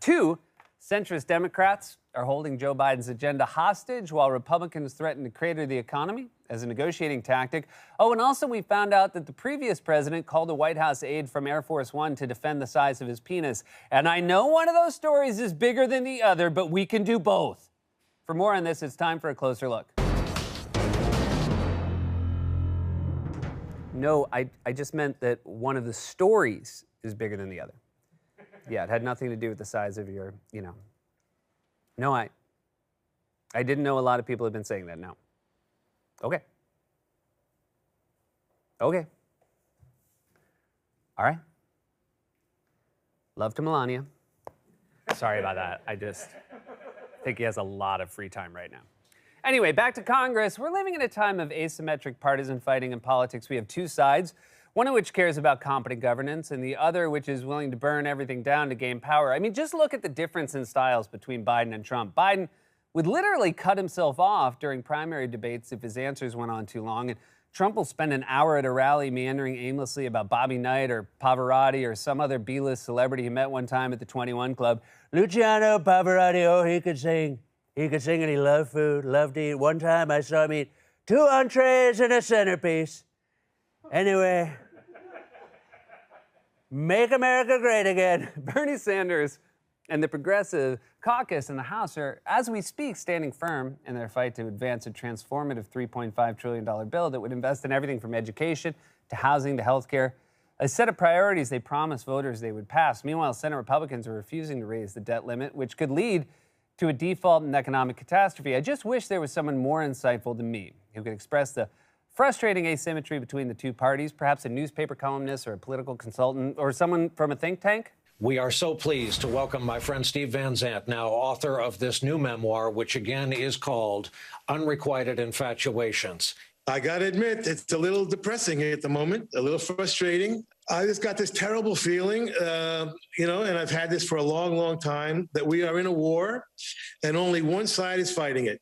2, centrist Democrats are holding Joe Biden's agenda hostage while Republicans threaten to crater the economy as a negotiating tactic. Oh, and also we found out that the previous president called a White House aide from Air Force One to defend the size of his penis. And I know one of those stories is bigger than the other, but we can do both. For more on this, it's time for a closer look. No, I just meant that one of the stories is bigger than the other. Yeah, it had nothing to do with the size of your, No, I didn't know a lot of people have been saying that, no. Okay. All right. Love to Melania. Sorry about that. I just think he has a lot of free time right now. Anyway, back to Congress. We're living in a time of asymmetric partisan fighting in politics. We have two sides, one of which cares about competent governance and the other which is willing to burn everything down to gain power. I mean, just look at the difference in styles between Biden and Trump. Biden would literally cut himself off during primary debates if his answers went on too long. And Trump will spend an hour at a rally meandering aimlessly about Bobby Knight or Pavarotti or some other B-list celebrity he met one time at the 21 Club. Luciano Pavarotti, oh, he could sing. He could sing and he loved food, loved to eat. One time I saw him eat 2 entrees and a centerpiece. Anyway, make America great again. Bernie Sanders and the Progressive Caucus in the House are, as we speak, standing firm in their fight to advance a transformative $3.5 trillion bill that would invest in everything from education to housing to health care. A set of priorities they promised voters they would pass. Meanwhile, Senate Republicans are refusing to raise the debt limit, which could lead to a default and economic catastrophe. I just wish there was someone more insightful than me who could express the frustrating asymmetry between the two parties, perhaps a newspaper columnist or a political consultant or someone from a think tank. We are so pleased to welcome my friend Steve Van Zandt, now author of this new memoir, which again is called Unrequited Infatuations. I got to admit, it's a little depressing at the moment, a little frustrating. I just got this terrible feeling, and I've had this for a long, long time, that we are in a war and only one side is fighting it.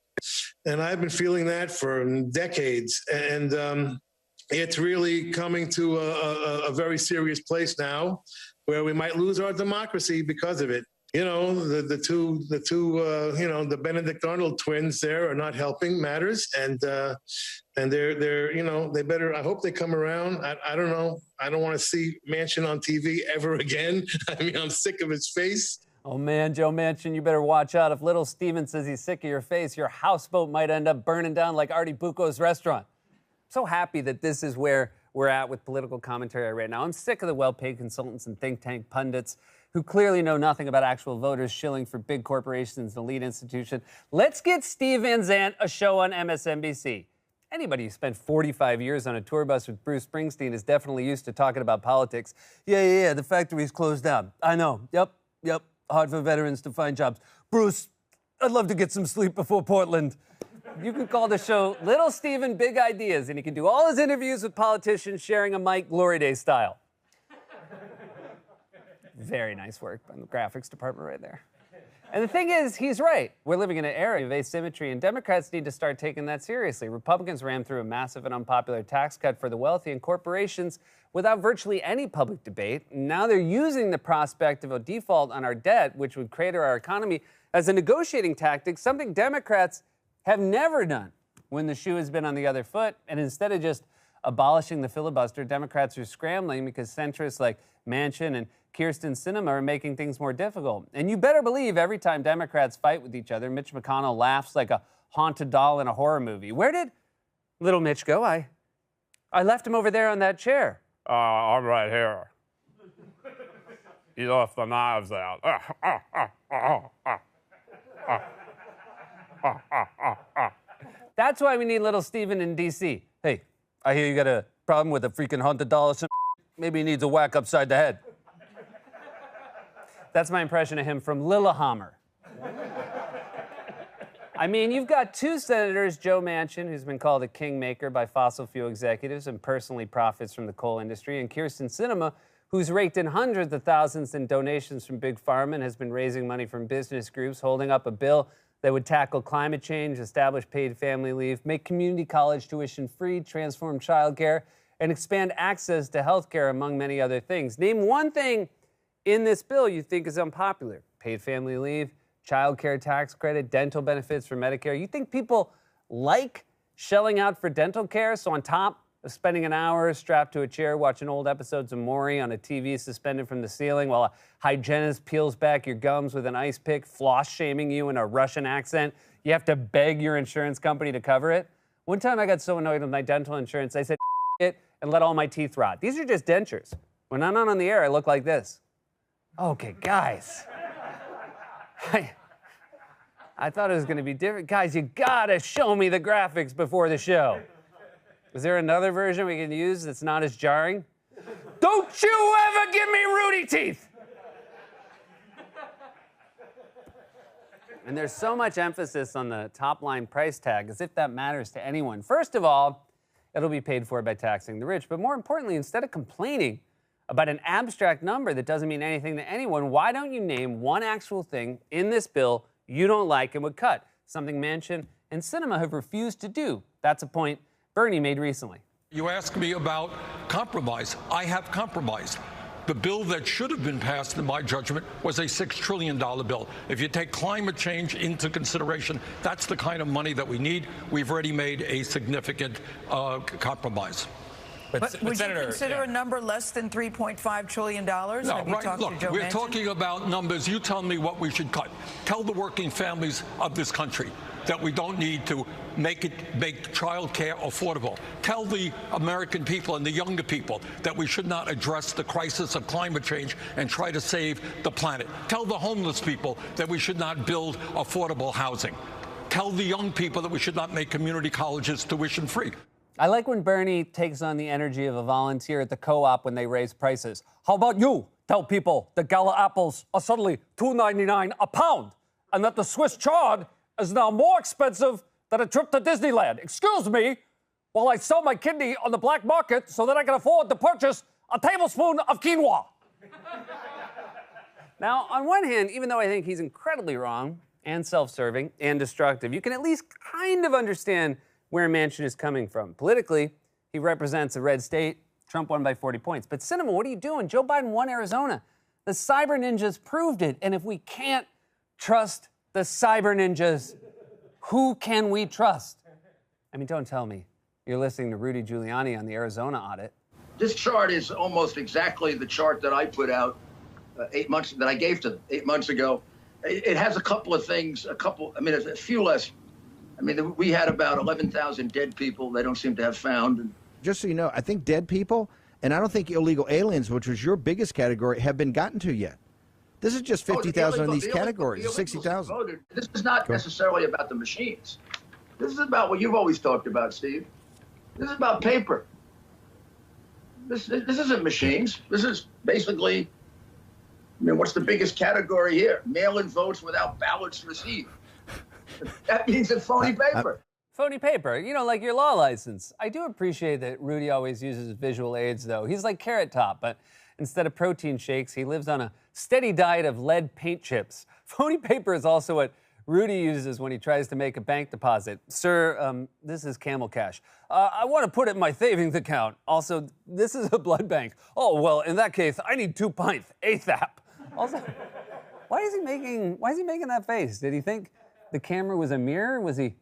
And I've been feeling that for decades. And it's really coming to a very serious place now where we might lose our democracy because of it. The Benedict Arnold twins there are not helping matters. And they're they better, I hope they come around. I don't know. I don't want to see Manchin on TV ever again. I mean, I'm sick of his face. Oh man, Joe Manchin, you better watch out. If little Steven says he's sick of your face, your houseboat might end up burning down like Artie Bucco's restaurant. I'm so happy that this is where we're at with political commentary right now. I'm sick of the well-paid consultants and think tank pundits who clearly know nothing about actual voters shilling for big corporations and elite institutions. Let's get Steve Van Zandt a show on MSNBC. Anybody who spent 45 years on a tour bus with Bruce Springsteen is definitely used to talking about politics. Yeah, the factory's closed down. I know. Yep. Hard for veterans to find jobs. Bruce, I'd love to get some sleep before Portland. You could call the show Little Steven Big Ideas, and he can do all his interviews with politicians sharing a mic Glory Day style. Very nice work by the graphics department right there. And the thing is, he's right. We're living in an era of asymmetry, and Democrats need to start taking that seriously. Republicans ran through a massive and unpopular tax cut for the wealthy and corporations without virtually any public debate. Now they're using the prospect of a default on our debt, which would crater our economy, as a negotiating tactic, something Democrats have never done when the shoe has been on the other foot. And instead of just abolishing the filibuster, Democrats are scrambling because centrists like Manchin and Kyrsten Sinema are making things more difficult. And you better believe every time Democrats fight with each other, Mitch McConnell laughs like a haunted doll in a horror movie. Where did little Mitch go? I left him over there on that chair. I'm right here. He left the knives out. That's why we need little Steven in D.C. Hey, I hear you got a problem with a freaking haunted doll or something. Maybe he needs a whack upside the head. That's my impression of him from Lillehammer. I mean, you've got two senators, Joe Manchin, who's been called a kingmaker by fossil fuel executives and personally profits from the coal industry, and Kyrsten Sinema, who's raked in hundreds of thousands in donations from Big Pharma and has been raising money from business groups, holding up a bill that would tackle climate change, establish paid family leave, make community college tuition free, transform childcare, and expand access to health care, among many other things. Name one thing in this bill you think is unpopular. paid family leave, child care tax credit, dental benefits for Medicare. You think people like shelling out for dental care? So on top of spending an hour strapped to a chair watching old episodes of Maury on a TV suspended from the ceiling while a hygienist peels back your gums with an ice pick, floss shaming you in a Russian accent, you have to beg your insurance company to cover it? One time I got so annoyed with my dental insurance, I said it and let all my teeth rot. These are just dentures. When I'm not on the air, I look like this. Okay, guys. I thought it was going to be different. Guys, you gotta show me the graphics before the show. Is there another version we can use that's not as jarring? Don't you ever give me Rudy teeth! And there's so much emphasis on the top line price tag as if that matters to anyone. First of all, it'll be paid for by taxing the rich. But more importantly, instead of complaining about an abstract number that doesn't mean anything to anyone, why don't you name one actual thing in this bill you don't like and would cut? Something Manchin and Sinema have refused to do. That's a point Bernie made recently. You ask me about compromise. I have compromised. The bill that should have been passed, in my judgment, was a $6 trillion bill. If you take climate change into consideration, that's the kind of money that we need. We've already made a significant compromise. But would Senator, you consider a number less than $3.5 trillion? No, right. Look, we're talking about numbers. You tell me what we should cut. Tell the working families of this country that we don't need to make child care affordable. Tell the American people and the younger people that we should not address the crisis of climate change and try to save the planet. Tell the homeless people that we should not build affordable housing. Tell the young people that we should not make community colleges tuition free. I like when Bernie takes on the energy of a volunteer at the co-op when they raise prices. How about you tell people that Gala apples are suddenly $2.99 a pound and that the Swiss chard is now more expensive than a trip to Disneyland? Excuse me, while I sell my kidney on the black market so that I can afford to purchase a tablespoon of quinoa. Now, on one hand, even though I think he's incredibly wrong and self-serving and destructive, you can at least kind of understand where Manchin is coming from. Politically, he represents a red state. Trump won by 40 points. But Sinema, what are you doing? Joe Biden won Arizona. The cyber ninjas proved it. And if we can't trust the cyber ninjas, who can we trust? I mean, don't tell me you're listening to Rudy Giuliani on the Arizona audit. This chart is almost exactly the chart that I put out 8 months, that I gave to 8 months ago. It has a couple of things, a few less. I mean, we had about 11,000 dead people they don't seem to have found. Just so you know, I think dead people, and I don't think illegal aliens, which was your biggest category, have been gotten to yet. This is just 50,000 in these categories, 60,000. This is not necessarily about the machines. This is about what you've always talked about, Steve. This is about paper. This isn't machines. This is basically, what's the biggest category here? Mail-in votes without ballots received. That means it's phony paper. Phony paper, like your law license. I do appreciate that Rudy always uses visual aids, though. He's like Carrot Top, but instead of protein shakes, he lives on a steady diet of lead paint chips. Phony paper is also what Rudy uses when he tries to make a bank deposit. Sir, this is Camel Cash. I want to put it in my savings account. Also, this is a blood bank. Oh, well, in that case, I need 2 pints, ASAP. Also, why is he making that face? Did he think the camera was a mirror? Was he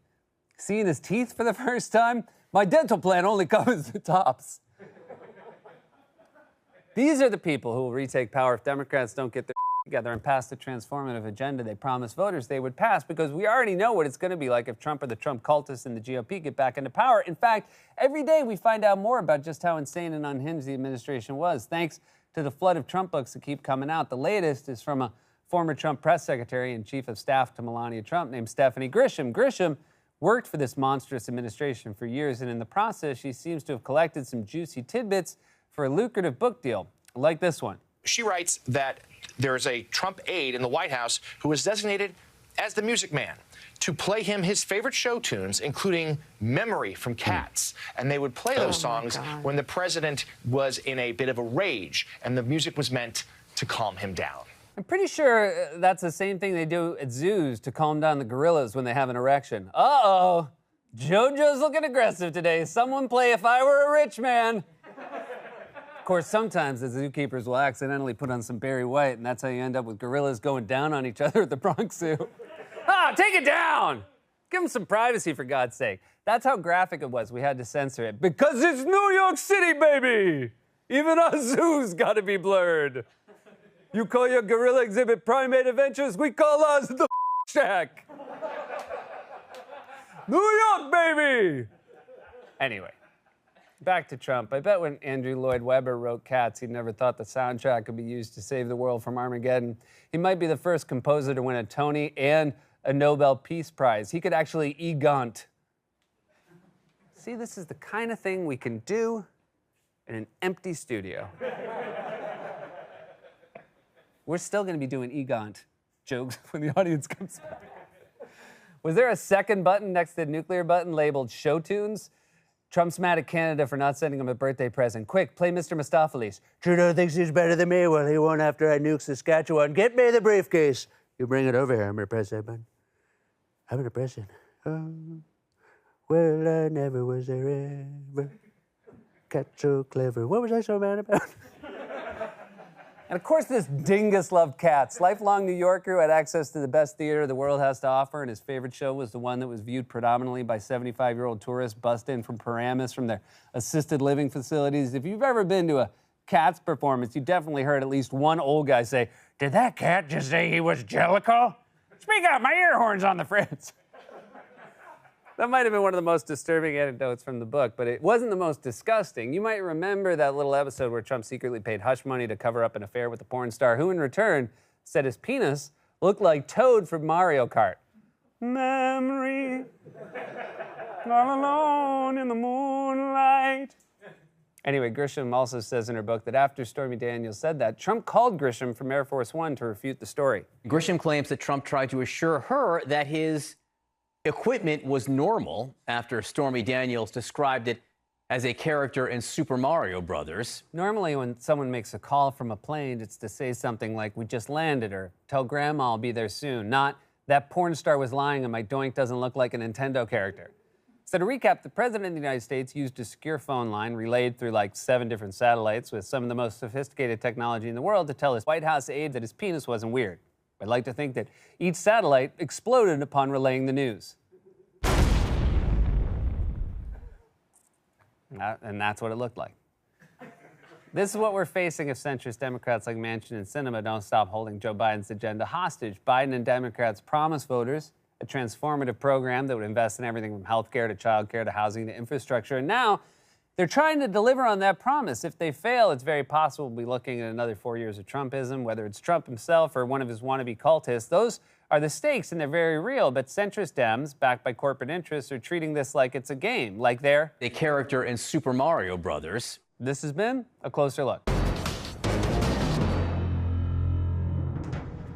seeing his teeth for the first time? My dental plan only covers the tops. These are the people who will retake power if Democrats don't get their together and pass the transformative agenda they promised voters they would pass, because we already know what it's going to be like if Trump or the Trump cultists and the GOP get back into power. In fact, every day we find out more about just how insane and unhinged the administration was, thanks to the flood of Trump books that keep coming out. The latest is from a former Trump press secretary and chief of staff to Melania Trump named Stephanie Grisham. Grisham worked for this monstrous administration for years, and in the process, she seems to have collected some juicy tidbits for a lucrative book deal, like this one. She writes that there is a Trump aide in the White House who was designated as the music man to play him his favorite show tunes, including Memory from Cats. And they would play those songs when the president was in a bit of a rage, and the music was meant to calm him down. I'm pretty sure that's the same thing they do at zoos to calm down the gorillas when they have an erection. Uh-oh, JoJo's looking aggressive today. Someone play If I Were a Rich Man. Of course, sometimes the zookeepers will accidentally put on some Barry White, and that's how you end up with gorillas going down on each other at the Bronx Zoo. Ah, take it down! Give them some privacy, for God's sake. That's how graphic it was. We had to censor it. Because it's New York City, baby! Even our zoos gotta be blurred. You call your gorilla exhibit Primate Adventures, we call ours the Shack. New York, baby! Anyway, back to Trump. I bet when Andrew Lloyd Webber wrote Cats, he never thought the soundtrack could be used to save the world from Armageddon. He might be the first composer to win a Tony and a Nobel Peace Prize. He could actually egont. See, this is the kind of thing we can do in an empty studio. We're still going to be doing egont jokes when the audience comes back. Was there a second button next to the nuclear button labeled Show Tunes? Trump's mad at Canada for not sending him a birthday present. Quick, play Mr. Mistopheles. Trudeau thinks he's better than me. Well, he won't after I nuke Saskatchewan. Get me the briefcase. You bring it over here. I'm going to press that button. I'm going to press it. Oh, well, I never was there ever. Cat so clever. What was I so mad about? And of course, this dingus loved Cats. Lifelong New Yorker who had access to the best theater the world has to offer, and his favorite show was the one that was viewed predominantly by 75-year-old tourists bust in from Paramus from their assisted living facilities. If you've ever been to a Cats performance, you definitely heard at least one old guy say, "Did that cat just say he was Jellicle? Speak up, my ear horn's on the fritz." That might have been one of the most disturbing anecdotes from the book, but it wasn't the most disgusting. You might remember that little episode where Trump secretly paid hush money to cover up an affair with a porn star, who in return said his penis looked like Toad from Mario Kart. Memory, all alone in the moonlight. Anyway, Grisham also says in her book that after Stormy Daniels said that, Trump called Grisham from Air Force One to refute the story. Grisham claims that Trump tried to assure her that his equipment was normal after Stormy Daniels described it as a character in Super Mario Brothers. Normally, when someone makes a call from a plane, it's to say something like, "We just landed," or "Tell Grandma I'll be there soon," not "That porn star was lying and my doink doesn't look like a Nintendo character." So to recap, the President of the United States used a secure phone line relayed through like 7 different satellites with some of the most sophisticated technology in the world to tell his White House aides that his penis wasn't weird. I'd like to think that each satellite exploded upon relaying the news. And that's what it looked like. This is what we're facing if centrist Democrats like Manchin and Sinema don't stop holding Joe Biden's agenda hostage. Biden and Democrats promised voters a transformative program that would invest in everything from healthcare to childcare to housing to infrastructure. And now they're trying to deliver on that promise. If they fail, it's very possible we'll be looking at another 4 years of Trumpism, whether it's Trump himself or one of his wannabe cultists. Those are the stakes, and they're very real. But centrist Dems, backed by corporate interests, are treating this like it's a game, like they're a character in Super Mario Brothers. This has been A Closer Look.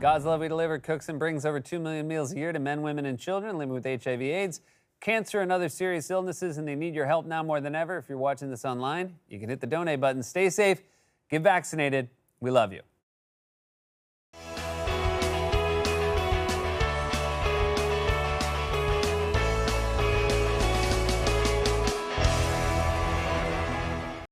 God's Love We Deliver cooks and brings over 2 million meals a year to men, women, and children living with HIV/AIDS, cancer, and other serious illnesses, and they need your help now more than ever. If you're watching this online, you can hit the donate button. Stay safe, get vaccinated. We love you.